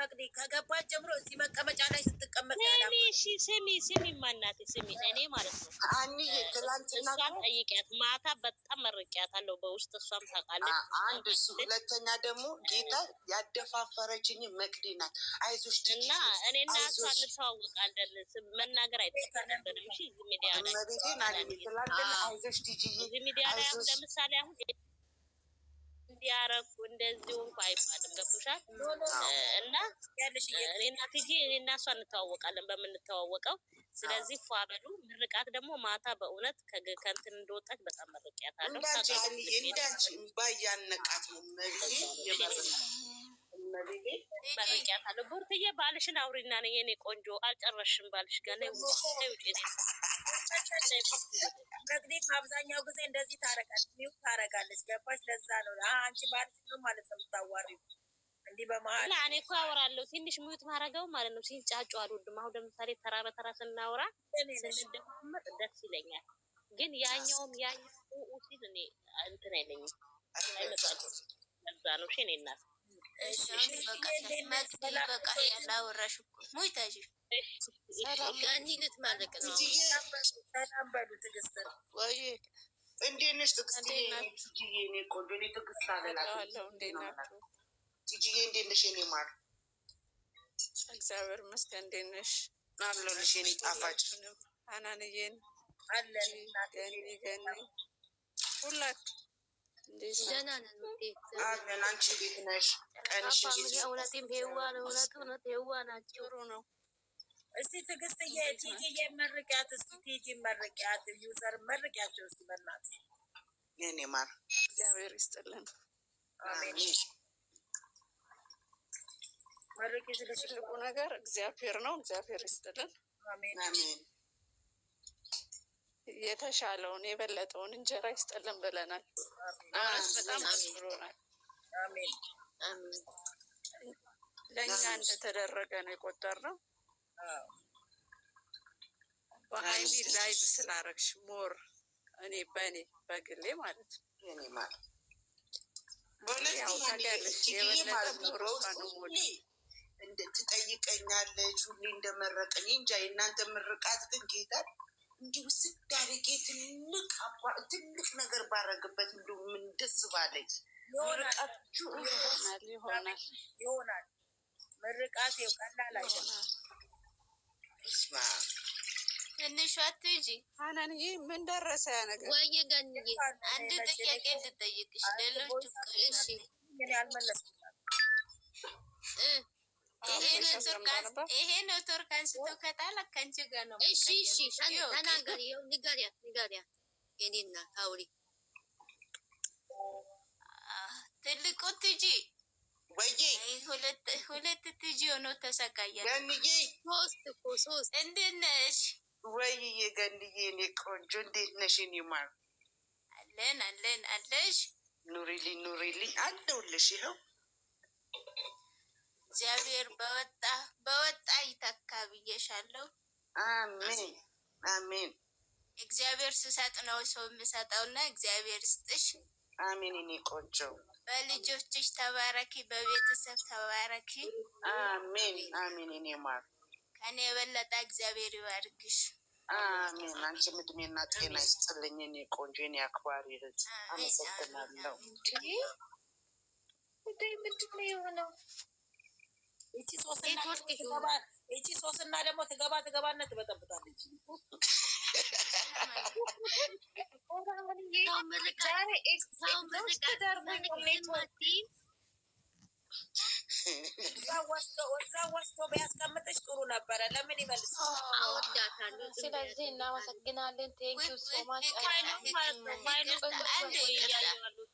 መቅዲ ከገባች ጀምሮ እዚህ መቀመጫ ላይ ስትቀመጥ ስሚ ማናት ስሚ እኔ ማለት ነው አንዬ ትላንትና እሷን ጠይቂያት ማታ በጣም መርቂያታለሁ በውስጥ እሷም ታውቃለች አንድ እሱ ሁለተኛ ደግሞ ጌታ ያደፋፈረችኝ መቅዲ ናት አይዞሽ እና እኔና እሷ እንተዋወቃለን መናገር አይጠበቅብንም እሺ እዚህ ሚዲያ ላይ አይዞሽ ዲጂዬ እዚህ ሚዲያ ላይ አሁን ለምሳሌ አሁን እንዲያረኩ እንደዚሁ እንኳ አይባልም ገብቶሻል እና እኔና ቲጂ እኔና እሷ እንተዋወቃለን በምንተዋወቀው ስለዚህ ፏበሉ ምርቃት ደግሞ ማታ በእውነት ከእንትን እንደወጣች በጣም መርቂያታለሁ እንዳንቺ ባያነቃት ነው መርቂያታለሁ ቡርትዬ ባልሽን አውሪና ነው የኔ ቆንጆ አልጨረስሽም ባልሽ ጋር ነው መቅዲ አብዛኛው ጊዜ እንደዚህ ታረጋለች ገባሽ ለዛ ነው አንቺ ባልሽ ነው ማለት ነው የምታዋሪው እንዲህ በመሀል እኔ እኮ አወራለሁ ትንሽ ሚዩት ማድረገው ማለት ነው ሲንጫጩ አልወድም አሁን ለምሳሌ ተራ በተራ ስናወራ ስንደማመጥ ደስ ይለኛል ግን ያኛውም ሲል እኔ እንትን አይለኝም አይመጣልም ለዛ ነው እሺ እኔ እናት በቃ ያላወራሽ እኮ ሞይታሽ ጋኒ ልትማለቅ ነው ሰላም በሉ ትዕግስት ወይ እንዴት ነሽ ትዕግስት እኔ ቆንጆ እኔ ትዕግስት አለላለሁ እንዴት ናችሁ ጂጂዬ እንዴት ነሽ የኔ ማር እግዚአብሔር ይመስገን እንዴት ነሽ አለሁልሽ የኔ ጣፋጭ አናንዬን አለን ገኒ ሁላችሁ ደህና ነን አለን አንቺ እንዴት ነሽ ቀንሽ እውነትም እውነት ሄዋ ናቸው ጥሩ ነው እስቲ ትዕግስትዬ ቲጂዬ መርቂያት እስቲ ቲጂ መርቂያት ዩዘር መርቂያቸው እስቲ በእናትሽ የኔ ማር እግዚአብሔር ይስጥልን አሜን መርቂ ትልቁ ነገር እግዚአብሔር ነው እግዚአብሔር ይስጥልን አሜን አሜን የተሻለውን የበለጠውን እንጀራ ይስጥልን ብለናል አሁን በጣም ብሎናል አሜን ለእኛ እንደተደረገ ነው የቆጠርነው በሀይሚ ላይቭ ስላረግሽ ሞር እኔ በግሌ ማለት ነው የኔ ማር ያው ታውቂያለሽ የበለጠ ሞር እንደ ትጠይቀኛለች ሁሌ እንደመረቀኝ እንጃ የእናንተ ምርቃት ግን ጌታ እንዲሁ ውስድ አድርጌ ትልቅ ነገር ባረግበት እንዲሁ ምን ደስ ባለኝ ምርቃችሁ ይሆናል ምርቃት ይው ቀላል አይደለም ትንሿ ትጂ ሀናንዬ ምን ደረሰ ያ ነገር ወይዬ ገንዬ አንድ ጥያቄ ልጠይቅሽ ሌሎቹ እሺ ምን ያልመለስኩት ይሄ ነው ቱርካን ስትከታለ ከንቺ ጋር ነው እሺ ተናገሪ ይኸው ንገሪያ የኔና አውሪ ትልቁ ትጂ ወይዬ ሁለት ትጂ ሆኖ ተሰቃያል ገንዬ ሶስት እንዴት ነሽ ወይዬ ገንዬ እኔ ቆንጆ እንዴት ነሽ እኔ ማር አለን አለሽ ኑሪልኝ አለሁልሽ ይኸው እግዚአብሔር በወጣ ይተካ ብዬሻለሁ አሜን እግዚአብሔር ስሰጥ ነው ሰው የምሰጠውና እግዚአብሔር ስጥሽ አሜን እኔ ቆንጆ በልጆችሽ ተባረኪ በቤተሰብ ተባረኪ አሜን እኔ ማር ከኔ የበለጠ እግዚአብሔር ይባርክሽ አሜን አንቺም እድሜና ጤና ይስጥልኝ እኔ ቆንጆ እኔ አክባሪ እህት አመሰግናለሁ ምንድን ነው የሆነው እቺ ሶስና ደግሞ ትገባና ትበጠብጣለች ወስዶ ቢያስቀምጥሽ ጥሩ ነበረ ለምን ይመልስ ስለዚህ እናመሰግናለን ቴንኪው ሶማች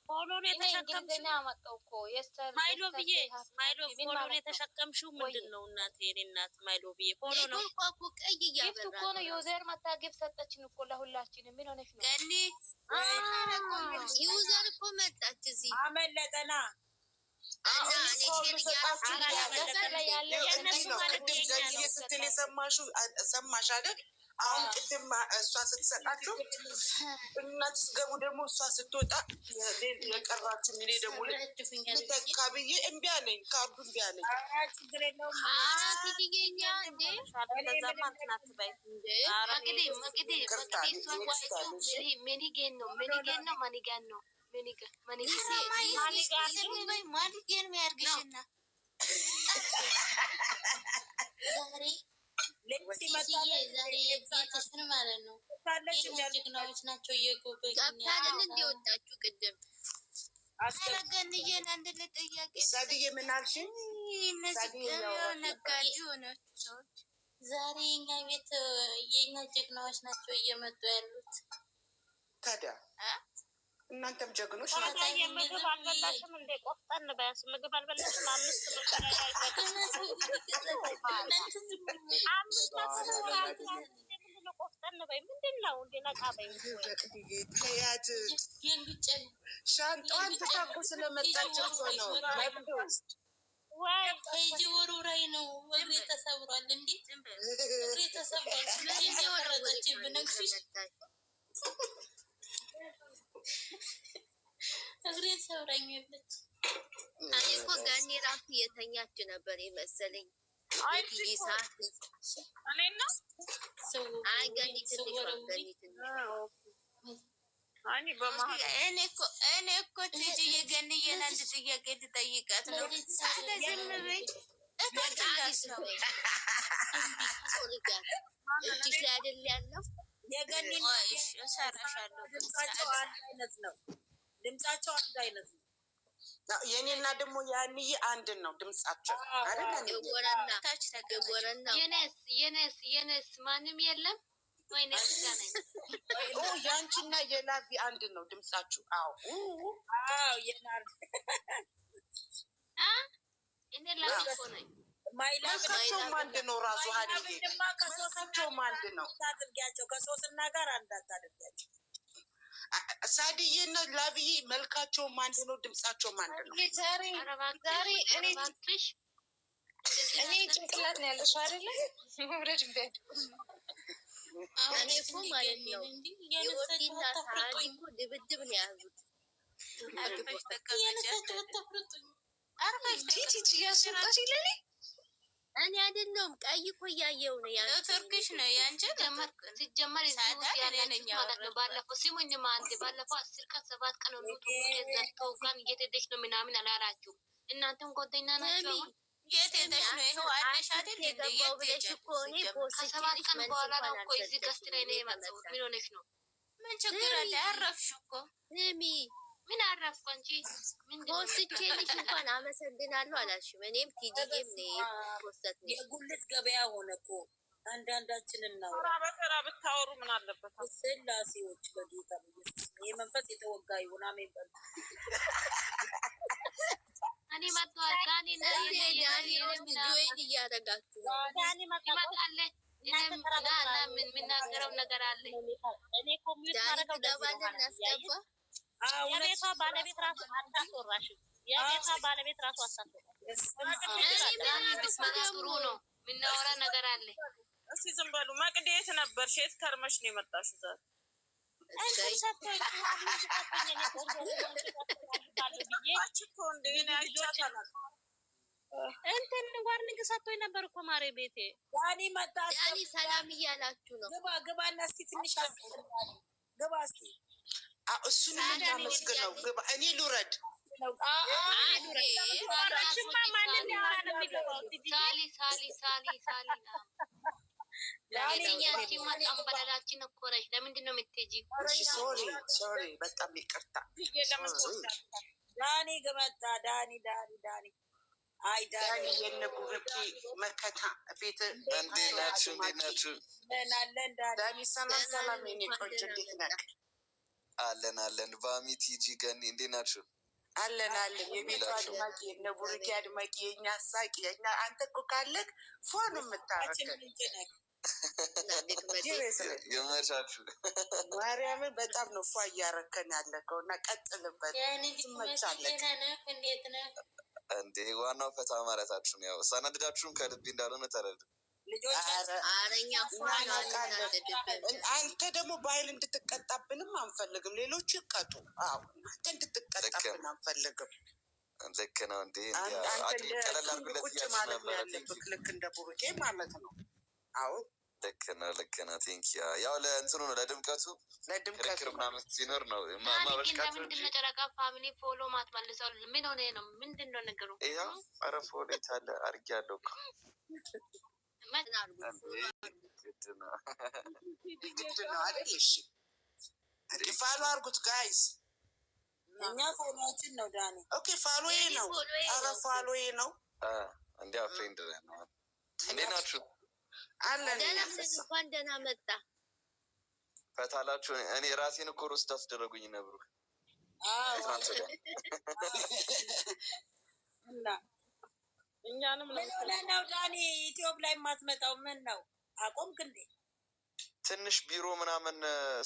ፎሎን የተሸከምሽው ምንድን ነው እናቴ የኔ እናት ማይሎ ብዬ ፎሎ ነው ጊፍት እኮ ነው ዩዘር መታገብ ሰጠችን እኮ ለሁላችንም ምን ሆነሽ ነው ገኒ ዩዘር እኮ መጣች እዚህ አመለጠና ስትል የሰማሽ አይደል አሁን ቅድም እሷ ስትሰጣቸው እናንተ ስትገቡ ደግሞ እሷ ስትወጣ የቀራችሁ እኔ ደግሞ ልተካ ብዬ እምቢ አለኝ። ካርዱ እምቢ አለኝ። ችግር የለውም። ጀግናዎች ናቸው። ገብታለን እንዲወጣችሁ ቅድም አረገንዬን አንድ ልጠያቄ ሳዲዬ ምን አልሽኝ? ነጋዴ ሆናችሁ ሰዎች ዛሬ የኛ ቤት የኛ ጀግናዎች ናቸው እየመጡ ያሉት። ታዲያ እናንተም ጀግኖች ናቸው። ምግብ አልበላሽም እንዴ? ቆፍጠን በያስ ምግብ አልበላሽም? አምስት ቆፍጠን በይ። ምንድን ነው እንደ ነቃ በይ። ተያት ሻንጣዋን ትታኩ ስለመጣች እኮ ነው። ሂጂ ወሩራይ ነው። እግሬ ተሰብሯል። እንዴ እግሬ ተሰብሯል። ስለዚህ እንደወረደች ብነግርሽ እግሬ ሰብራኛለች። እኔ እኮ ጋኔ ራሱ የተኛች ነበር የመሰለኝ። እኔ እኮ ትጂ የገንዬን አንድ ጥያቄ ልጠይቃት ነው። ዝም በይ እታች እንዳሰበኝ እጅሽ ላይ አይደል ያለው የገኒ እሰራሻለሁ። ድምጻቸው አንድ አይነት ነው። ድምጻቸው አንድ አይነት ነው። የኔና ደግሞ ያንዬ አንድ ነው ድምጻቸው አይደል? የጎረና የነስ ማንም የለም ወይ ነስ ጋር ያንቺና የላቪ አንድ ነው ድምጻችሁ። አዎ የናር እኔ ላቪ እኮ ነኝ። መልካቸውም አንድ ነው። ራሱ ሀኒዬ መልካቸውም አንድ ነው። ታድርጊያቸው ከሶስና ጋር አንዳታድርጊያቸው። ሳዲዬና ላቪዬ መልካቸውም አንድ ነው፣ ድምጻቸውም አንድ ነው። ዛሬ እኔ ጭንቅላት ነው ያለሽው አይደለ? መውረድ ቢያድ እኔ እኮ ማለት ነው የወዲና ሳዲ እኮ ድብድብ ነው የያዙት። አርፈሽ ተቀመጪ። ቲቲ እያስወጣሽ ይለኔ እኔ አይደለሁም ቀይ እኮ እያየሁ ነው። ያ ቱርክሽ ነው ያንቺ ሲጀመር ባለፈው ሲሙኝማ አንዴ ባለፈው 10 ቀን 7 ቀን ነው ዘርተው ጋር እየተደሽ ነው ምናምን አላላችሁ። እናንተም ጓደኛ ናቸው። የት ሄደሽ ነው? ይኸው አለሽ አይደል? የገባው ብለሽ እኮ እኔ ከ7 ቀን በኋላ ነው እኮ እዚህ ገስት ላይ ነው የመጣሁት። ምን ሆነሽ ነው? ምን ችግር አለ? አረፍሽ እኮ ስሚ ምን አረፍኩ አንቺ? ፖስቼልሽ እንኳን አመሰግናለሁ አላልሽም። እኔም ቲጂም ፖስት ነው የጉልት ገበያ ሆነ እኮ አንዳንዳችን እናው በተራ ብታወሩ ምን አለበት? ስላሴዎች በጌታ ኢየሱስ ይሄ መንፈስ የተወጋ ይሁን። አሜን በሉ። እኔ መጥቷል ዳኒ ጆይን እያደረጋችሁ ዳኒ መጥቷል። ምን የምናገረው ነገር አለ? እኔ ኮሚዩት ማረጋው ገባለን እናስገባ። የቤቷ ባለቤት ራሱ አታስወራሽም። የቤቷ ባለቤት ራሱ አታስወራሽም። ዳኒ ብትመጣ ጥሩ ነው። የምናወራ ነገር አለ። እስኪ ዝም በሉ። መቅዲ የት ነበርሽ? የት ከርመሽ ነው የመጣሽው ዛሬ? እንትን ዋርኒንግ ሰጥቶኝ ነበር እኮ ማሬ ቤቴ። ዳኒ መጣ። ዳኒ ሰላም እያላችሁ ነው። ግባና እስኪ ትንሽ ግባ እስኪ እሱን የምታመስግነው ግባ። እኔ ልውረድ ጠንበለላችን እኮ ነሽ። ለምንድን ነው የምትሄጂው? ሶሪ በጣም ይቅርታ። ዳኒ ገመጣ ዳኒ አይ ዳኒ የነ ቡርኪ መከታ ቤት እንዴት ናችሁ? ዳኒ ሰላም የኔ ቆንጆ እንዴት ነህ? አለን ባሚ ቲጂ ገኒ እንዴት ናችሁ? አለን የቤቱ አድማቂ የነ ቡርኪ አድማቂ የኛ ሳቂ የኛ አንተ እኮ ካለክ ፎን የምታረከን የመቻችሁ ማርያምን በጣም ነው ፏ እያረከን ያለከው እና ቀጥልበት። ትመቻለህ እንዴ? ዋናው ፈታ ማለታችሁ ነው። ያው ሳናድዳችሁም ከልቤ እንዳልሆነ ተረዱ። አረኛ አንተ ደግሞ በኃይል እንድትቀጣብንም አንፈልግም። ሌሎቹ ይቀጡ። አንተ እንድትቀጣብን አንፈልግም። ልክ ነው እንዴ? አንተ ቁጭ ማለት ነው ያለብህ፣ ልክ እንደ ቡሩኬ ማለት ነው። አዎ ልክ ነው፣ ልክ ነው። ቴንኪያ ያው ለእንትኑ ነው ለድምቀቱ ክርክር ምናምን ሲኖር ነው ማበረሽካቸው። ለምንድን ነው ጨረቃ ፋሚሊ ፎሎ ማትመልሰው? ምን ሆነ ነው? ምንድን ነው ነገሩ? ይኸው ኧረ ፎሎ የታለ አድርጌያለሁ እኮ ግድ ነው አይደል? እሺ ፋሎ አድርጉት ጋይስ። እኛ ፎሎችን ነው ዳኒ። ኦኬ ፋሎዬ ነው። ኧረ ፋሎዬ ነው። እንዲያ ፍሬንድ ነው። እንዴት ናችሁ? አለን እንኳን ደህና መጣ። ፈታላችሁ። እኔ ራሴን እኮ ሮስት አስደረጉኝ ነብሩ። እና እኛንም ምን ሆነህ ነው ዳኒ? ኢትዮፕ ላይ የማትመጣው ምን ነው? አቆምክ እንዴ? ትንሽ ቢሮ ምናምን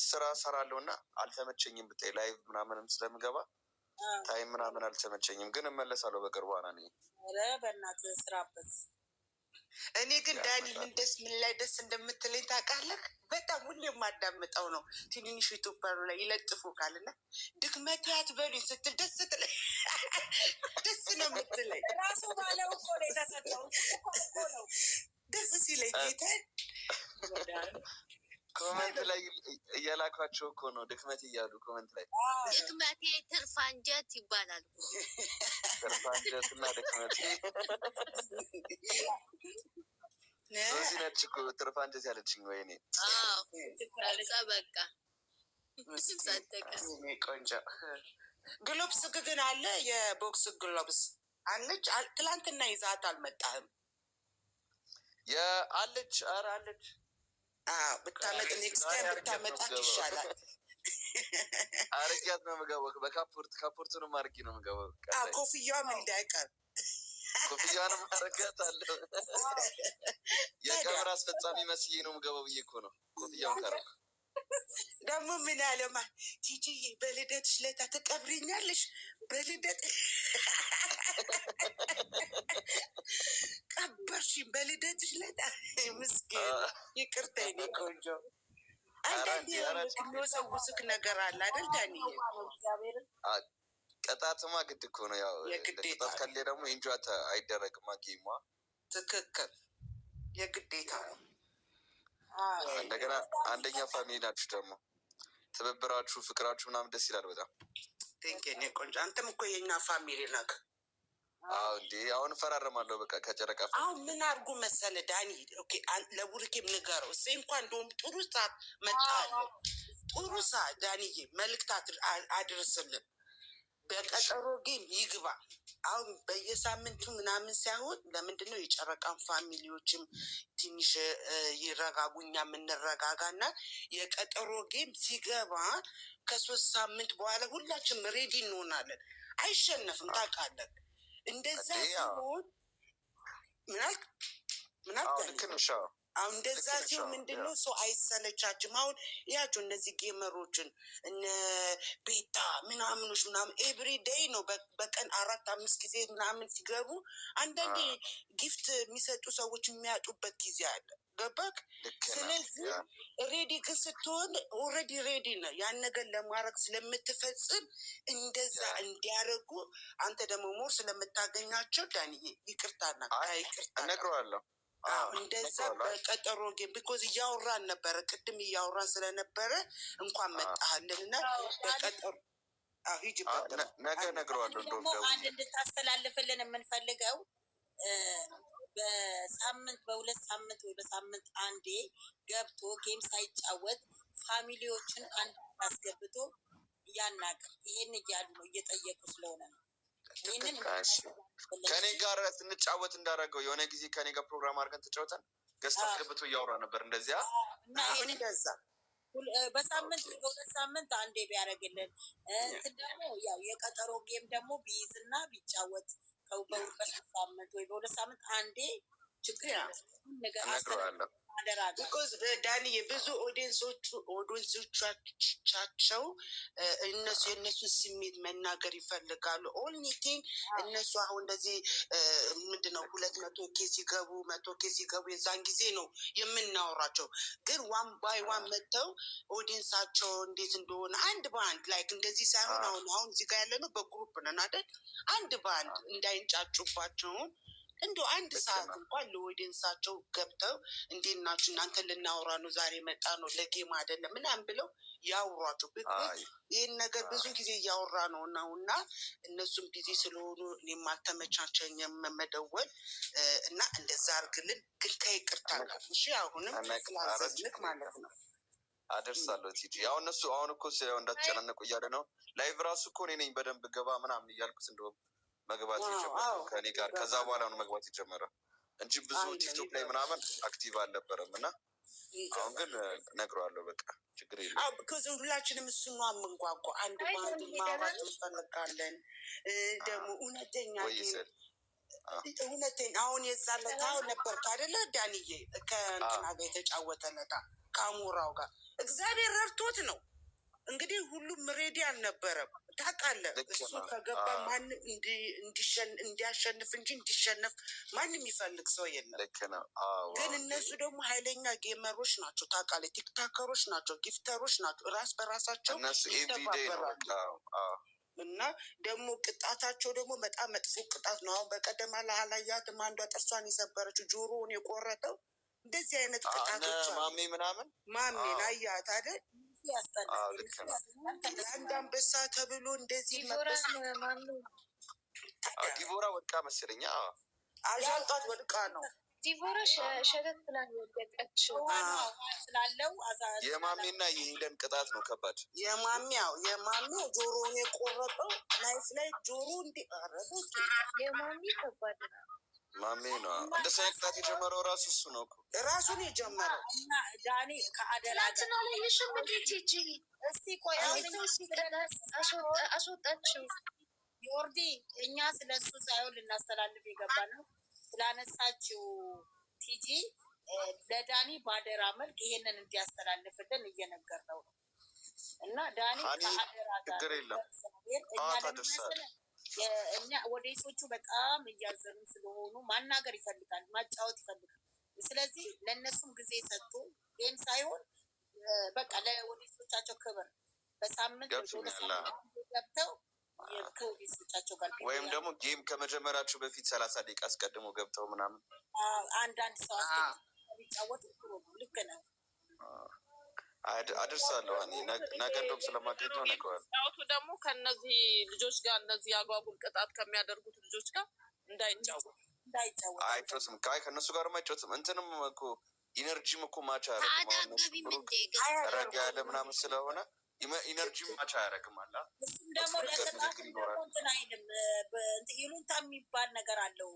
ስራ ሰራለሁ እና አልተመቸኝም። ብታይ ላይቭ ምናምንም ስለምገባ ታይም ምናምን አልተመቸኝም፣ ግን እመለሳለሁ በቅርቡ። አናኔ ኧረ በእናትህ ስራበት። እኔ ግን ዳኒ ምን ላይ ደስ እንደምትለኝ ታውቃለህ? በጣም ሁሌ የማዳምጠው ነው። ትንንሽ ኢትዮጵያኑ ላይ ይለጥፉ ካልና ድክመት አትበሉኝ ስትል ደስ ትለኝ። ደስ ነው የምትለኝ። ራሱ ባለው እኮ ነው የተሰጠው እኮ ነው ደስ ሲለኝ ጌታ። ኮመንት ላይ እያላኳቸው እኮ ነው ድክመት እያሉ ኮመንት ላይ ድክመቴ ትርፍ አንጀት ይባላል። ትርፍ አንጀት እና ድክመቴ ሶሲ ነች እኮ ትርፍ አንጀት ያለችኝ። ወይኔ ከዛ በቃ ቆንጆ ግሎብስ ግን አለ። የቦክስ ግሎብስ አለች። ትላንትና ይዛት አልመጣህም? አለች። ኧረ አለች። ብታመጥ ኔክስት ታይም ብታመጣት ይሻላል። አርጊያት ነው የምገባው። በካፖርቱንም አርጊ ነው የምገባው። ኮፍያዋም እንዳይቀር ኮፍያዋንም አረጋታለሁ። የቀብር አስፈጻሚ መስዬ ነው የምገባው ብዬ እኮ ነው ኮፍያውን ካረኩ። ደግሞ ምን አለማ ቲጂዬ በልደትሽ ለታ ትቀብሪኛለሽ? በልደት ቀበርሽኝ በልደትሽ ለታ። ምስኪን ይቅርታ የኔ ቆንጆ። አንዳንድ የሚወሰውስክ ነገር አለ አይደል ዳንዬ? ቅጣትማ ግድ እኮ ነው። ያው ቅጣት ካለ ደግሞ ኢንጆይ አይደረግማ ጌማ። ትክክል፣ የግዴታ ነው። እንደገና አንደኛ ፋሚሊ ናችሁ ደግሞ ትብብራችሁ፣ ፍቅራችሁ ምናምን ደስ ይላል በጣም። ቴንኬ ቆንጆ። አንተም እኮ የኛ ፋሚሊ ነክ። እንዴ አሁን እፈራረማለሁ በቃ ከጨረቃ። አሁን ምን አድርጉ መሰለ ዳኒ፣ ለቡርኬም ንገረው። እሴ እንኳን እንደውም ጥሩ ሰዓት መጣለ። ጥሩ ሰዓት ዳኒዬ መልዕክት አድርስልን። በቀጠሮ ጌም ይግባ። አሁን በየሳምንቱ ምናምን ሳይሆን ለምንድነው የጨረቃን ፋሚሊዎችም ትንሽ ይረጋጉ፣ እኛ የምንረጋጋ እና የቀጠሮ ጌም ሲገባ ከ3 ሳምንት በኋላ ሁላችንም ሬዲ እንሆናለን። አይሸነፍም ታውቃለህ። እንደዛ ሲሆን ምናልክ አሁን እንደዛ ሲሆን ምንድነው ሰው አይሰለቻችም። አሁን ያቸው እነዚህ ጌመሮችን እነ ቤታ ምናምኖች ምናምን ኤቭሪ ዴይ ነው በቀን 4-5 ጊዜ ምናምን ሲገቡ አንዳንዴ ጊፍት የሚሰጡ ሰዎች የሚያጡበት ጊዜ አለ። ገባክ? ስለዚህ ሬዲ ግን ስትሆን ኦልሬዲ ሬዲ ነው ያን ነገር ለማድረግ ስለምትፈጽም እንደዛ እንዲያደርጉ አንተ ደግሞ ሞር ስለምታገኛቸው ዳንዬ ይቅርታና ይቅርታ እነግረዋለሁ። እንደዛ በቀጠሮ ጌም ቢኮዝ እያወራን ነበረ፣ ቅድም እያወራን ስለነበረ እንኳን መጣሃልን እና በቀጠሮ ነገ እነግረዋለሁ። ደግሞ አንድ እንድታስተላልፍልን የምንፈልገው በሳምንት በ2 ሳምንት ወይ በሳምንት አንዴ ገብቶ ጌም ሳይጫወት ፋሚሊዎችን አንድ አስገብቶ ያናገር። ይሄን እያሉ ነው እየጠየቁ ስለሆነ ነው። ከኔ ጋር ስንጫወት እንዳደረገው የሆነ ጊዜ ከኔ ጋር ፕሮግራም አድርገን ተጫወተን ገዝታ አስገብቶ እያወራ ነበር። እንደዚያ እና ይሄን እንደዛ በሳምንት በ2 ሳምንት አንዴ ቢያደርግልን እንትን ደግሞ ያው የቀጠሮ ጌም ደግሞ ቢይዝና ቢጫወት በ3 ሳምንት ወይ በ2 ሳምንት አንዴ ችግር ነገር እነግረዋለሁ። ቢኮዝ ዳኒ ብዙ ኦዲየንሶቻቸው የእነሱን ስሜት መናገር ይፈልጋሉ። ኦንሊ ቲንግ እነሱ አሁን እንደዚህ ምንድነው 200K ሲገቡ 100K ሲገቡ የዛን ጊዜ ነው የምናወራቸው። ግን ዋን ባይ ዋን መጥተው ኦዲየንሳቸው እንዴት እንደሆነ አንድ በአንድ ላይክ እንደዚህ ሳይሆን አሁን እዚህ ጋር ያለ ነው በግሩፕ ነን አይደል? አንድ በአንድ እንዳይንጫጩባቸውን እንዶ አንድ ሰዓት እንኳን ለኦዲየንሳቸው ገብተው እንዴት ናችሁ እናንተ ልናወራ ነው ዛሬ መጣ ነው ለጌም አይደለም ምናምን ብለው ያውሯቸው። ይህን ነገር ብዙ ጊዜ እያወራ ነው እና እነሱም ቢዚ ስለሆኑ እኔም አልተመቻቸኝም መደወል እና እንደዛ አርግልን። ግን ከይቅርታ ጋር እሺ፣ አሁንም ስላዘዝንክ ማለት ነው አደርሳለሁ ቲጂ። ያው እነሱ አሁን እኮ እንዳትጨናነቁ እያለ ነው። ላይቭ ራሱ እኮ እኔ ነኝ በደንብ ገባ ምናምን እያልኩት እንደውም መግባት የጀመረው ከኔ ጋር ከዛ በኋላ ነው መግባት የጀመረ እንጂ ብዙ ቲክቶክ ላይ ምናምን አክቲቭ አልነበረም። እና አሁን ግን እነግረዋለሁ በቃ ችግር የለም። ከዚ ሁላችንም እሱን ነው የምንጓጓ። አንድ በአንድ ማውራት እንፈልጋለን። ደግሞ እውነተኛ አሁን የዛለታ ነበር አይደለ ዳንዬ ከእንትና ጋር የተጫወተለታ ከአሞራው ጋር እግዚአብሔር ረድቶት ነው እንግዲህ ሁሉም ሬዲ አልነበረም። ታውቃለህ እሱ ከገባ ማንም እንዲያሸንፍ እንጂ እንዲሸነፍ ማንም የሚፈልግ ሰው የለም። ግን እነሱ ደግሞ ኃይለኛ ጌመሮች ናቸው። ታውቃለህ ቲክታከሮች ናቸው፣ ጊፍተሮች ናቸው። ራስ በራሳቸው ይተባበራሉ። እና ደግሞ ቅጣታቸው ደግሞ በጣም መጥፎ ቅጣት ነው። አሁን በቀደም አላያትም አንዷ ጥርሷን የሰበረችው ጆሮውን የቆረጠው እንደዚህ አይነት ቅጣቶች ማሜ ምናምን ማሜን አያት አይደል? ለአንድ አንበሳ ተብሎ እንደዚህ ዲቦራ ወድቃ መሰለኛ አዣልጧት ወድቃ ነው። ዲቦራ ሸተት ብላ ወደቀችው ስላለው የማሜና የሄለን ቅጣት ነው ከባድ። የማሜው ጆሮውን የቆረጠው ላይፍ ላይ ጆሮ እንዲቀረበ የማሚ ከባድ ነው። ማሜ ነው እንደ ሳይቅጣት የጀመረው ራሱ እሱ ነው ራሱን የጀመረው። እና ዳኒ ከአደላ እስቲ ቆይ አስወጣችው። ዮርዲ እኛ ስለ እሱ ሳይሆን ልናስተላልፍ የገባ ነው ስላነሳችው ቲጂ ለዳኒ ባደራ መልክ ይሄንን እንዲያስተላልፍልን እየነገር ነው እና ዳኒ ከአደራ ጋር እኛ ወደሶቹ በጣም እያዘኑ ስለሆኑ ማናገር ይፈልጋል፣ ማጫወት ይፈልጋል። ስለዚህ ለእነሱም ጊዜ ሰጡ ጌም ሳይሆን በቃ ለወደሶቻቸው ክብር በሳምንት ገብተው ከወደሶቻቸው ጋር ወይም ደግሞ ጌም ከመጀመራችሁ በፊት 30 ደቂቃ አስቀድሞ ገብተው ምናምን አንዳንድ ሰው ሊጫወቱ ጥሩ ነው። ልክ ነው። አድርሳለሁ እኔ ነገ እንደውም ስለማገኘው ነገዋል። ጫወቱ ደግሞ ከእነዚህ ልጆች ጋር እነዚህ አጓጉል ቅጣት ከሚያደርጉት ልጆች ጋር እንዳይጫወት አይጮትም። ከእነሱ ጋር አይጮትም። እንትንም እኮ ኢነርጂም እኮ ማቻ ረጋ ያለ ምናምን ስለሆነ ኢነርጂም ማቻ ያደረግም አለ። እሱም ደግሞ ለቅጣት እንትን አይልም። ይሉንታ የሚባል ነገር አለው።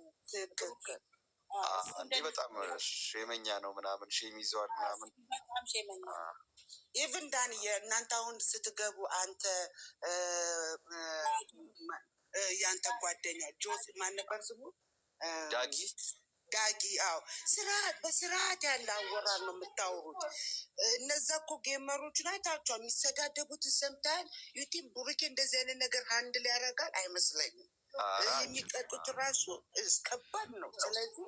እንዲህ በጣም ሼመኛ ነው ምናምን ሼም ይዘዋል ምናምን በጣም ሼመኛ ኢቭን ዳኒ እናንተ አሁን ስትገቡ አንተ ያንተ ጓደኛ ጆስ ማን ነበር ስሙ? ዳጊ አዎ፣ በስርዓት ያለ አወራር ነው የምታወሩት። እነዛ እኮ ጌመሮች ናቸው የሚሰዳደቡትን ሰምተሃል? ዩቲም ቡሩኬ እንደዚህ አይነት ነገር አንድ ላይ ያደርጋል አይመስለኝም። የሚቀጡት ራሱ ከባድ ነው። ስለዚህ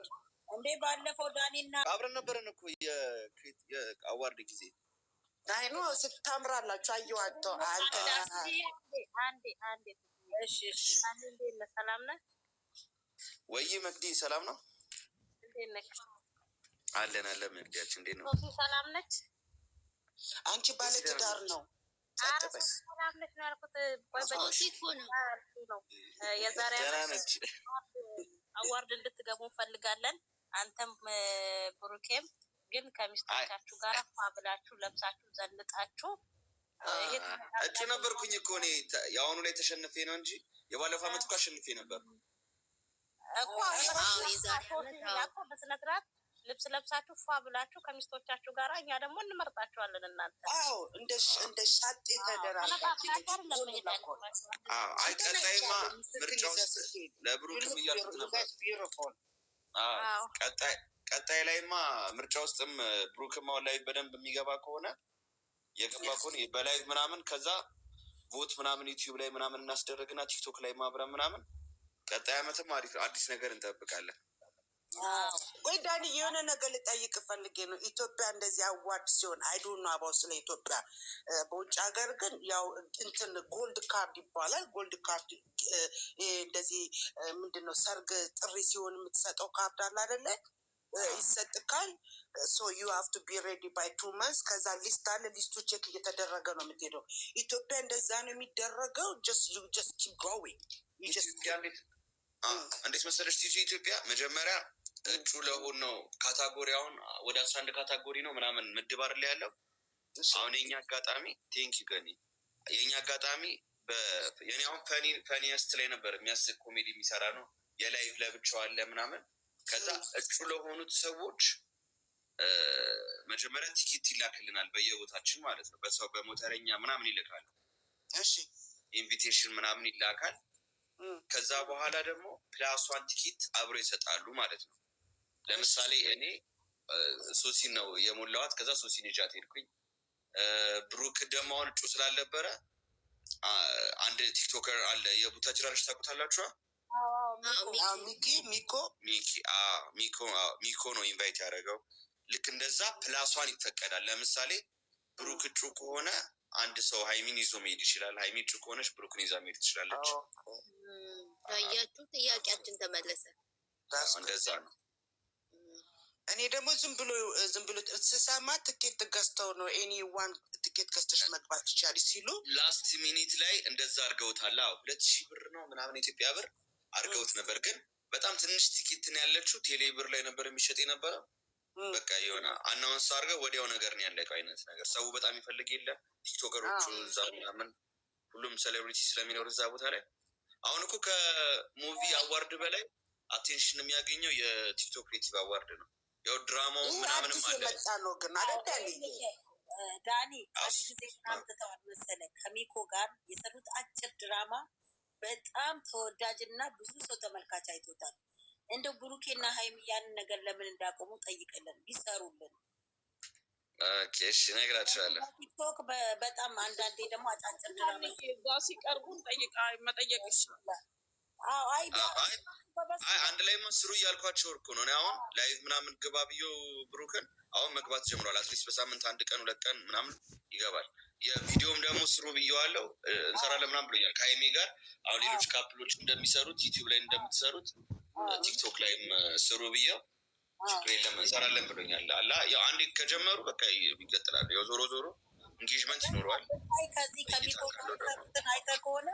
እንዴ ባለፈው ዳኒና አብረን ነበረን እኮ የአዋርድ ጊዜ አይኖ ስታምራላችሁ አየዋቸው። አንተ አንዴ እሺ ሰላም ነህ ወይ መግዲ? ሰላም ነው እንዴት ነህ? አለን መግዲያችን እንዴት ነው? ሰላም ነች? አንቺ ባለ ትዳር ነው? ሰላም ነች ነው ያልኩት። የዛሬ አዋርድ እንድትገቡ እንፈልጋለን። አንተም ብሩኬም ግን ከሚስቶቻችሁ ጋር ፋ ብላችሁ ለብሳችሁ ዘንጣችሁ እጩ ነበርኩኝ እኮ እኔ። የአሁኑ ላይ ተሸንፌ ነው እንጂ የባለፈው ዓመት እኮ አሸንፌ ነበር እኮ። በስነ ስርዓት ልብስ ለብሳችሁ ፋ ብላችሁ ከሚስቶቻችሁ ጋር እኛ ደግሞ እንመርጣችኋለን። እናንተ አዎ እንደ ሻጤ ተደራርጋችሁ። አይ ቀጣይማ ምርጫ ውስጥ ለብሩክም እያልኩት ነበር። ቀጣይ ቀጣይ ላይማ ምርጫ ውስጥም ብሩክም አሁን ላይ በደንብ የሚገባ ከሆነ የገባ ከሆነ በላይቭ ምናምን ከዛ ቮት ምናምን ዩቲዩብ ላይ ምናምን እናስደረግና ቲክቶክ ላይ ማብረን ምናምን ቀጣይ ዓመትም አዲስ ነገር እንጠብቃለን። ወይ ዳኒ የሆነ ነገር ልጠይቅ ፈልጌ ነው። ኢትዮጵያ እንደዚህ አዋርድ ሲሆን አይዶ ነው አባው ስለ ኢትዮጵያ በውጭ ሀገር ግን ያው እንትን ጎልድ ካርድ ይባላል። ጎልድ ካርድ እንደዚህ ምንድነው ሰርግ ጥሪ ሲሆን የምትሰጠው ካርድ አለ አይደለ? ይሰጥካል። ሶ ዩ ሃቭ ቱ ቢ ሬዲ ባይ 2 months። ከዛ ሊስት አለ። ሊስቱ ቼክ እየተደረገ ነው የምትሄደው። ኢትዮጵያ እንደዛ ነው የሚደረገው። just keep going። እንዴት መሰለሽ ቲጂ ኢትዮጵያ መጀመሪያ እጩ ለሆን ነው ካታጎሪያውን ወደ 11 ካታጎሪ ነው ምናምን ምድባር ላይ ያለው። አሁን የኛ አጋጣሚ ቴንክ ዩ ገኒ የኛ አጋጣሚ የኔ አሁን ፈኒስት ላይ ነበር የሚያስቅ ኮሜዲ የሚሰራ ነው የላይቭ ለብቻው አለ ምናምን። ከዛ እጩ ለሆኑት ሰዎች መጀመሪያ ቲኬት ይላክልናል በየቦታችን ማለት ነው። በሰው በሞተረኛ ምናምን ይልካሉ። እሺ ኢንቪቴሽን ምናምን ይላካል። ከዛ በኋላ ደግሞ ፕላሷን ቲኬት አብሮ ይሰጣሉ ማለት ነው። ለምሳሌ እኔ ሶሲን ነው የሞላዋት። ከዛ ሶሲን ይዣት ሄድኩኝ። ብሩክ ደግሞ አሁን እጩ ስላልነበረ አንድ ቲክቶከር አለ የቡታጅራ ልጅ ታውቁታላችኋ? ሚኮ ነው ኢንቫይት ያደረገው። ልክ እንደዛ ፕላሷን ይፈቀዳል። ለምሳሌ ብሩክ እጩ ከሆነ አንድ ሰው ሀይሚን ይዞ መሄድ ይችላል። ሀይሚ እጩ ከሆነች ብሩክን ይዛ መሄድ ትችላለች። ታያችሁ፣ ጥያቄያችን ተመለሰ። እንደዛ ነው። እኔ ደግሞ ዝም ብሎ ስሰማ ትኬት ገዝተው ነው ኤኒዋን ትኬት ገዝተሽ መግባት ትችላለች ሲሉ ላስት ሚኒት ላይ እንደዛ አድርገውታል። 2,000 ብር ነው ምናምን ኢትዮጵያ ብር አድርገውት ነበር። ግን በጣም ትንሽ ቲኬትን ያለችው ቴሌ ብር ላይ ነበር የሚሸጥ የነበረው። በቃ የሆነ አናውንስ አድርገው ወዲያው ነገር ነው ያለቀው አይነት ነገር። ሰው በጣም ይፈልግ የለ ቲክቶከሮቹ እዛ ምናምን ሁሉም ሴሌብሪቲ ስለሚኖር እዛ ቦታ ላይ። አሁን እኮ ከሙቪ አዋርድ በላይ አቴንሽን የሚያገኘው የቲክቶክ ክሬቲቭ አዋርድ ነው። ያው ድራማው ምናምንም አለ ነው ግን አይደል ዳኒ አንድ ጊዜ ምናምን ተተዋል መሰለኝ ከሚኮ ጋር የሰሩት አጭር ድራማ በጣም ተወዳጅና ብዙ ሰው ተመልካች አይቶታል። እንደው ብሩኬና ሀይሚ ያንን ነገር ለምን እንዳቆሙ ጠይቅልን ቢሰሩልን። ኦኬ እሺ እነግራቸዋለሁ። ቲክቶክ በጣም አንዳንዴ ደግሞ አጫጭር ድራማ እዛ ሲቀርቡ መጠየቅ ይችላል። አይ አንድ ላይ መስሩ እያልኳቸው እኮ ነው። አሁን ላይቭ ምናምን ግባ ብዬው ብሩክን አሁን መግባት ጀምሯል። አትሊስት በሳምንት 1 ቀን 2 ቀን ምናምን ይገባል። የቪዲዮም ደግሞ ስሩ ብዬዋለሁ እንሰራለን ምናምን ብሎኛል ከሀይሚ ጋር። አሁን ሌሎች ካፕሎች እንደሚሰሩት ዩቲዩብ ላይ እንደምትሰሩት ቲክቶክ ላይም ስሩ ብዬው ችግር የለም እንሰራለን ብሎኛል። አላ ያው አንዴ ከጀመሩ በቃ ይቀጥላሉ። ያው ዞሮ ዞሮ ኢንጌጅመንት ይኖረዋል። ከዚህ ከሚቆጠሩትን አይተህ ከሆነ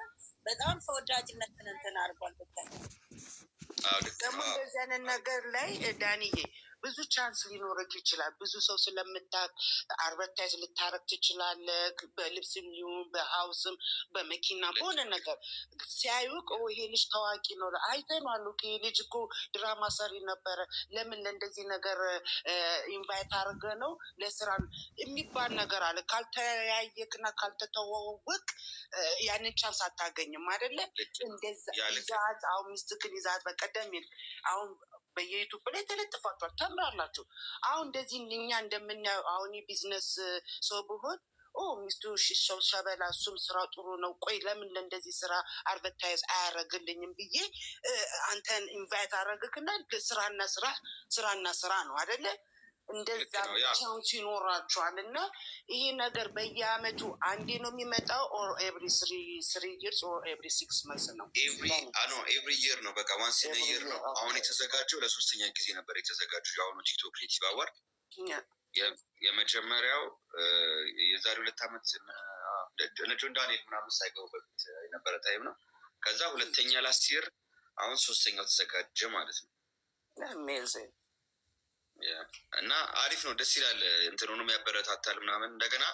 በጣም ተወዳጅነትን እንትን አድርጓል። ብታይ ደግሞ እንደዚህ አይነት ነገር ላይ ዳንዬ ብዙ ቻንስ ሊኖርክ ይችላል። ብዙ ሰው ስለምታቅ አድቨርታይዝ ልታረግ ትችላለህ። በልብስም ሊሆን በሀውስም በመኪና በሆነ ነገር ሲያዩቅ ይሄ ልጅ ታዋቂ ነው አይተነዋል። ይሄ ልጅ እኮ ድራማ ሰሪ ነበረ፣ ለምን ለእንደዚህ ነገር ኢንቫይት አድርገ ነው ለስራ የሚባል ነገር አለ። ካልተያየክና ካልተተዋወቅ ያንን ቻንስ አታገኝም አይደለ? እንደዛ ይዛት አሁን ሚስትክን ይዛት በቀደም አሁን በየዩቱብ ላይ ተለጥፋችኋል፣ ተምራላችሁ። አሁን እንደዚህ እኛ እንደምናየው አሁን ቢዝነስ ሰው ብሆን ሚስቱ ሰው ሸበላ እሱም ስራ ጥሩ ነው፣ ቆይ ለምን ለእንደዚህ ስራ አድቨርታይዝ አያደርግልኝም ብዬ አንተን ኢንቫይት አደረግክና ስራና ስራ ነው አይደለ? እንደዛ ቻንስ ይኖራቸዋል። እና ይሄ ነገር በየአመቱ አንዴ ነው የሚመጣው ኦር ኤቭሪ 3 years ኦር ኤቭሪ 6 months ነው? ኤቭሪ ይር ነው። በቃ ዋንስ ኢን ይር ነው። አሁን የተዘጋጀው ለ3ኛ ጊዜ ነበር የተዘጋጀው የአሁኑ ቲክቶክ ክሬቲቭ አዋርድ። የመጀመሪያው የዛሬ 2 ዓመት ጆን ዳንኤል ምናምን ሳይገቡ በፊት የነበረ ታይም ነው። ከዛ 2ኛ ላስት ይር፣ አሁን 3ኛው ተዘጋጀ ማለት ነው። እና አሪፍ ነው፣ ደስ ይላል። እንትኑንም ያበረታታል ምናምን። እንደገና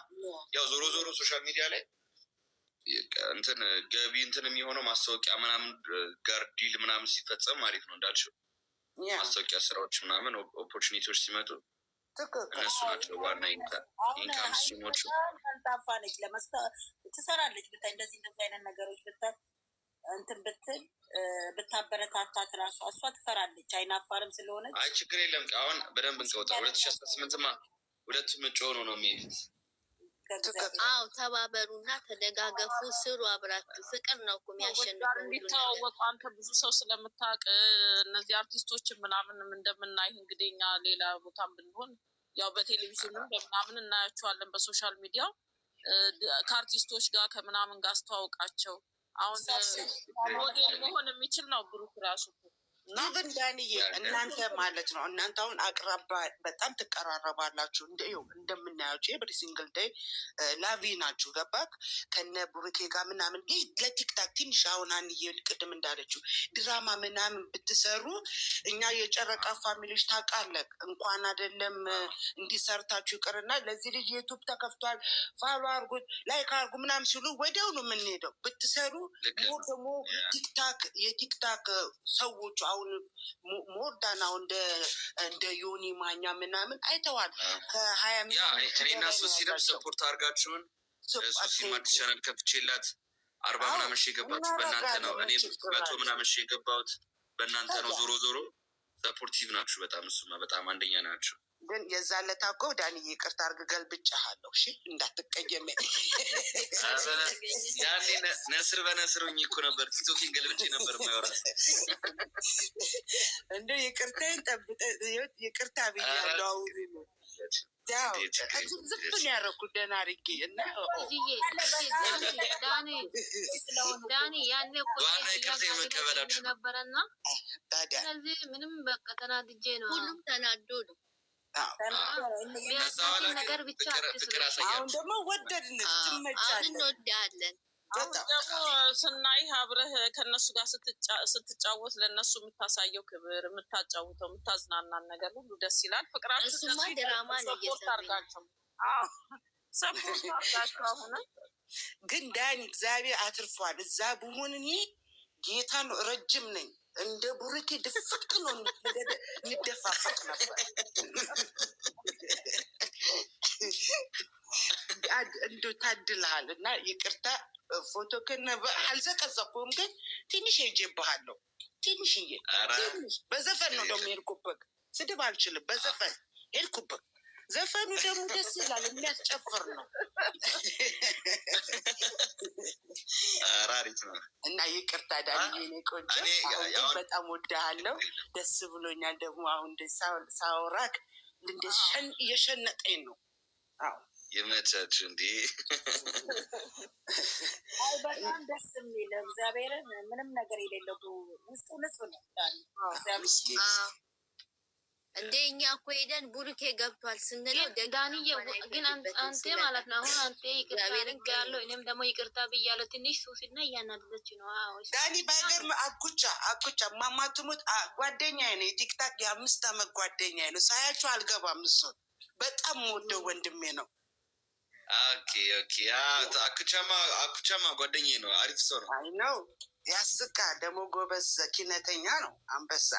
ያው ዞሮ ዞሮ ሶሻል ሚዲያ ላይ እንትን ገቢ እንትን የሚሆነው ማስታወቂያ ምናምን ጋር ዲል ምናምን ሲፈጸም አሪፍ ነው እንዳልሽው። ማስታወቂያ ስራዎች ምናምን ኦፖርቹኒቲዎች ሲመጡ እነሱ ናቸው ዋና ኢንካም ስትሪሞቹ። ቀልጣፋ ነች፣ ትሰራለች። ብታይ እንደዚህ አይነት ነገሮች ብታይ እንትን ብትል ብታበረታታት ራሷ እሷ ትፈራለች፣ አይናፋርም ስለሆነች። አይ ችግር የለም አሁን በደንብ እንቀውጣ 2018ማ ሁለቱም እጩ ሆኖ ነው የሚሄዱት። አዎ ተባበሩና ተደጋገፉ፣ ስሩ አብራችሁ። ፍቅር ነው እኮ የሚያሸንፈው። እንዲተዋወቁ አንተ ብዙ ሰው ስለምታውቅ እነዚህ አርቲስቶችን ምናምንም እንደምናይ እንግዲህ እኛ ሌላ ቦታም ብንሆን ያው በቴሌቪዥንም በምናምን እናያቸዋለን በሶሻል ሚዲያ ከአርቲስቶች ጋር ከምናምን ጋር አስተዋውቃቸው። አሁን ሞዴል መሆን የሚችል ነው ብሩክ ራሱ ኢቨን ዳንዬ እናንተ ማለት ነው እናንተ አሁን አቅራባ በጣም ትቀራረባላችሁ። እንደምናያቸው ኤቭሪ ሲንግል ዴይ ላቪ ናችሁ። ገባክ? ከነ ቡሩኬ ጋር ምናምን ይህ ለቲክታክ ትንሽ አሁን አንዬ ቅድም እንዳለችው ድራማ ምናምን ብትሰሩ እኛ የጨረቃ ፋሚሊዎች ታውቃለህ እንኳን አይደለም እንዲሰርታችሁ ይቅርና ለዚህ ልጅ ዩቱብ ተከፍቷል ፋሎ አርጉት ላይክ አርጉ ምናምን ሲሉ ወዲያው ነው የምንሄደው። ብትሰሩ ሞር ደግሞ ቲክታክ የቲክታክ ሰዎቹ አሁን ሞርዳናው እንደ ዮኒ ማኛ ምናምን አይተዋል። ከ20 እኔና ሱሲ ደግሞ ሰፖርት አድርጋችሁን ሱሲ ማዲስ ቻናል ከፍቼላት 40 ምናምን ሺህ የገባችሁ በእናንተ ነው። እኔ 100 ምናምን ሺህ የገባሁት በእናንተ ነው። ዞሮ ዞሮ ሰፖርቲቭ ናችሁ በጣም እሱማ በጣም አንደኛ ናችሁ። ግን የዛለታ እኮ ዳንዬ ይቅርታ አድርግ ገልብጬሃለሁ። እሺ እንዳትቀየመ ያኔ ነስር በነስር ሆኜ እኮ ነበር ቲክቶኪን ገልብጬ ነበር ማይወራ እንደ ይቅርታዬን ጠብጠ ይቅርታ ብያለሁ። ዝፍን ያደረኩት ደህና አድርጌ እና ዳኒ ያኔ እኮ መቀበላችሁ ነበረና ስለዚህ ምንም በቃ ተናድጄ ነው። ሁሉም ተናዶ ነው ነገር ብቻ አሁን ደግሞ ወደድን ትመቻለን እንወዳለን። አሁን ደግሞ ስናይህ አብረህ ከእነሱ ጋር ስትጫወት ለእነሱ የምታሳየው ክብር የምታጫውተው የምታዝናናን ነገር ሁሉ ደስ ይላል። ፍቅራችሁ ድራማ ነው ሰፖርት አድርጋችሁ ሰፖርት አድርጋችሁ አሁን ግን ዳኒ እግዚአብሔር አትርፏል። እዛ ብሆን እኔ ጌታ ነው ረጅም ነኝ እንደ ቡሩኬ ድፍቅ ነው እንደፋፈቅ ነበር። እንዶ ታድልሃል እና ይቅርታ ፎቶ ከነበ አልዘቀዘቁም ግን ትንሽ ሄጄብሃለሁ። ትንሽዬ በዘፈን ነው ደግሞ ሄድኩበት። ስድብ አልችልም በዘፈን ሄድኩበት። ዘፈኑ ደግሞ ደስ ይላል የሚያስጨፍር ነው አራሪት ነው እና ይቅርታ ዳንዬ እኔ ቆንጆ አሁን በጣም ወድሃለሁ። ደስ ብሎኛል ደግሞ አሁን ሳውራክ እንደሸን እየሸነጠኝ ነው። አዎ የመቻችሁ እንዴ በጣም ደስ የሚል እግዚአብሔርን ምንም ነገር የሌለው ውስጡ ንጹህ ነው እንደ እኛ እኮ ሄደን ቡሩኬ ገብቷል ስንለው ዳንዬ ግን አንተ ማለት ነው አሁን አንተ ይቅርታ ያለው እኔም ደግሞ ይቅርታ ብያለሁ። ትንሽ ሱሲና እያናደደች ነው። አዎ ዳኒ ባይገርም አኩቻ ማማቱሙት ጓደኛዬ ነው። የቲክታክ የ5 ዓመት ጓደኛዬ ነው። ሳያችሁ አልገባም። እሱ በጣም ወደው ወንድሜ ነው። ኦኬ አኩቻማ ጓደኛዬ ነው። አሪፍ ሰው ነው። አይ ነው ያስቃ ደግሞ ጎበዝ ኪነተኛ ነው። አንበሳ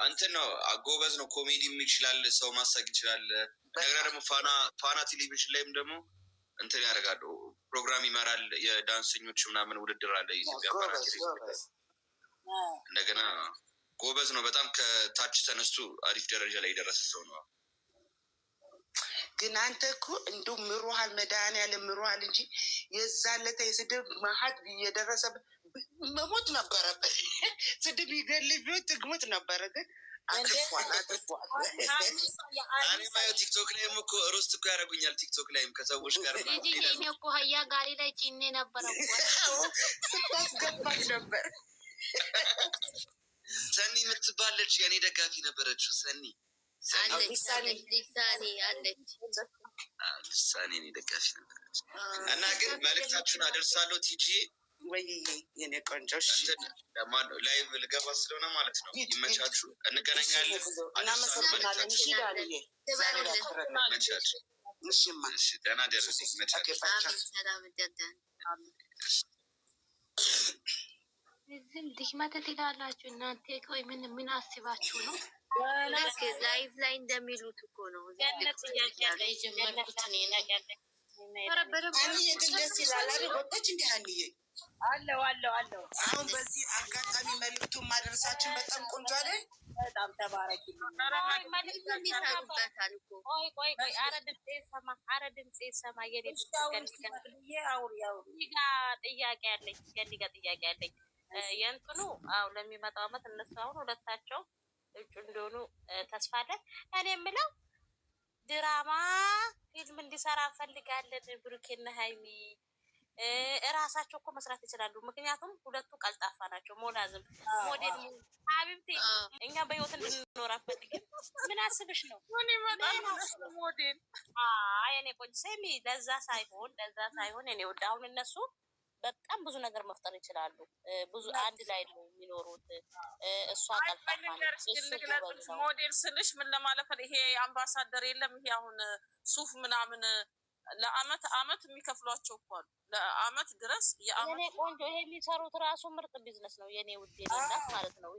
እንትን ነው ጎበዝ ነው። ኮሜዲም ይችላል፣ ሰው ማሳቅ ይችላል። እንደገና ደግሞ ፋና ቴሌቪዥን ላይም ደግሞ እንትን ያደርጋሉ፣ ፕሮግራም ይመራል። የዳንሰኞች ምናምን ውድድር አለ ኢትዮጵያ ፋና ቴሌቪዥን። እንደገና ጎበዝ ነው በጣም ከታች ተነስቶ አሪፍ ደረጃ ላይ የደረሰ ሰው ነው። ግን አንተ እኮ እንዲሁ ምሮሃል መድኃኒዓለም ምሮሃል እንጂ የዛለተ የስድብ መሀት እየደረሰበት መሞት ነበረበት። ስድብ ይገል ቢሆን ትግሞት ነበረ። ግን አትፏል። እኔ ማየው ቲክቶክ ላይም እኮ ሮስት እኮ ያደርጉኛል። ቲክቶክ ላይም ከሰዎች ጋር እኔ እኮ ሀያ ጋሪ ላይ ጭኔ ነበረ ስታስገባች ነበር። ሰኒ የምትባለች የእኔ ደጋፊ ነበረችው። ሰኒ ሳኔ እኔ ደጋፊ ነበረች እና ግን መልዕክታችሁን አደርሳለሁ። ቲጂ ወይ የኔ ቆንጆ ላይቭ ልገባ ስለሆነ ማለት ነው። ይመቻችሁ፣ እንገናኛለን። እናመሰግናለን። እሺ ዳንዬ ይመቻችሁ። ደህና ደረስ። ይመቻችሁ። እዚህም ድክመት ትላላችሁ እናንተ። ቆይ ምን አስባችሁ ነው? ላይቭ ላይ እንደሚሉት እኮ ነው። አንዬ ግን ደስ ይላል አይደል? ወጣች እንደ አንዬ አለው። አሁን በዚህ አጋጣሚ መልዕክቱን ማድረሳችን በጣም ቆንጆ አይደል? በጣም ተባረኪ። ቆይ አረ ድምጼ ሰማ የኔ ጥያቄ አለኝ የእንትኑ ለሚመጣው አመት እነሱ አሁን ሁለታቸው እጩ እንደሆኑ ተስፋ አለን። እኔ የምለው ድራማ ፊልም እንዲሰራ እንፈልጋለን። ብሩኬና ሀይሚ እራሳቸው እኮ መስራት ይችላሉ። ምክንያቱም ሁለቱ ቀልጣፋ ናቸው። ሞናዝም ሞዴል ሀቢብቴ እኛ በህይወት እንድንኖር አፈልግም። ምን አስብሽ ነው ሞዴል? የኔ ቆንጆ ሰሚ ለዛ ሳይሆን እኔ ወደ አሁን እነሱ በጣም ብዙ ነገር መፍጠር ይችላሉ። ብዙ አንድ ላይ ነው የሚኖሩት። እሷ ቀልጣፋ ሞዴል ስልሽ ምን ለማለት ይሄ አምባሳደር የለም ይሄ አሁን ሱፍ ምናምን ለአመት የሚከፍሏቸው እኮ አሉ። ለአመት ድረስ የኔ ቆንጆ ይሄ የሚሰሩት ራሱ ምርጥ ቢዝነስ ነው። የኔ ውዴ ናት ማለት ነው።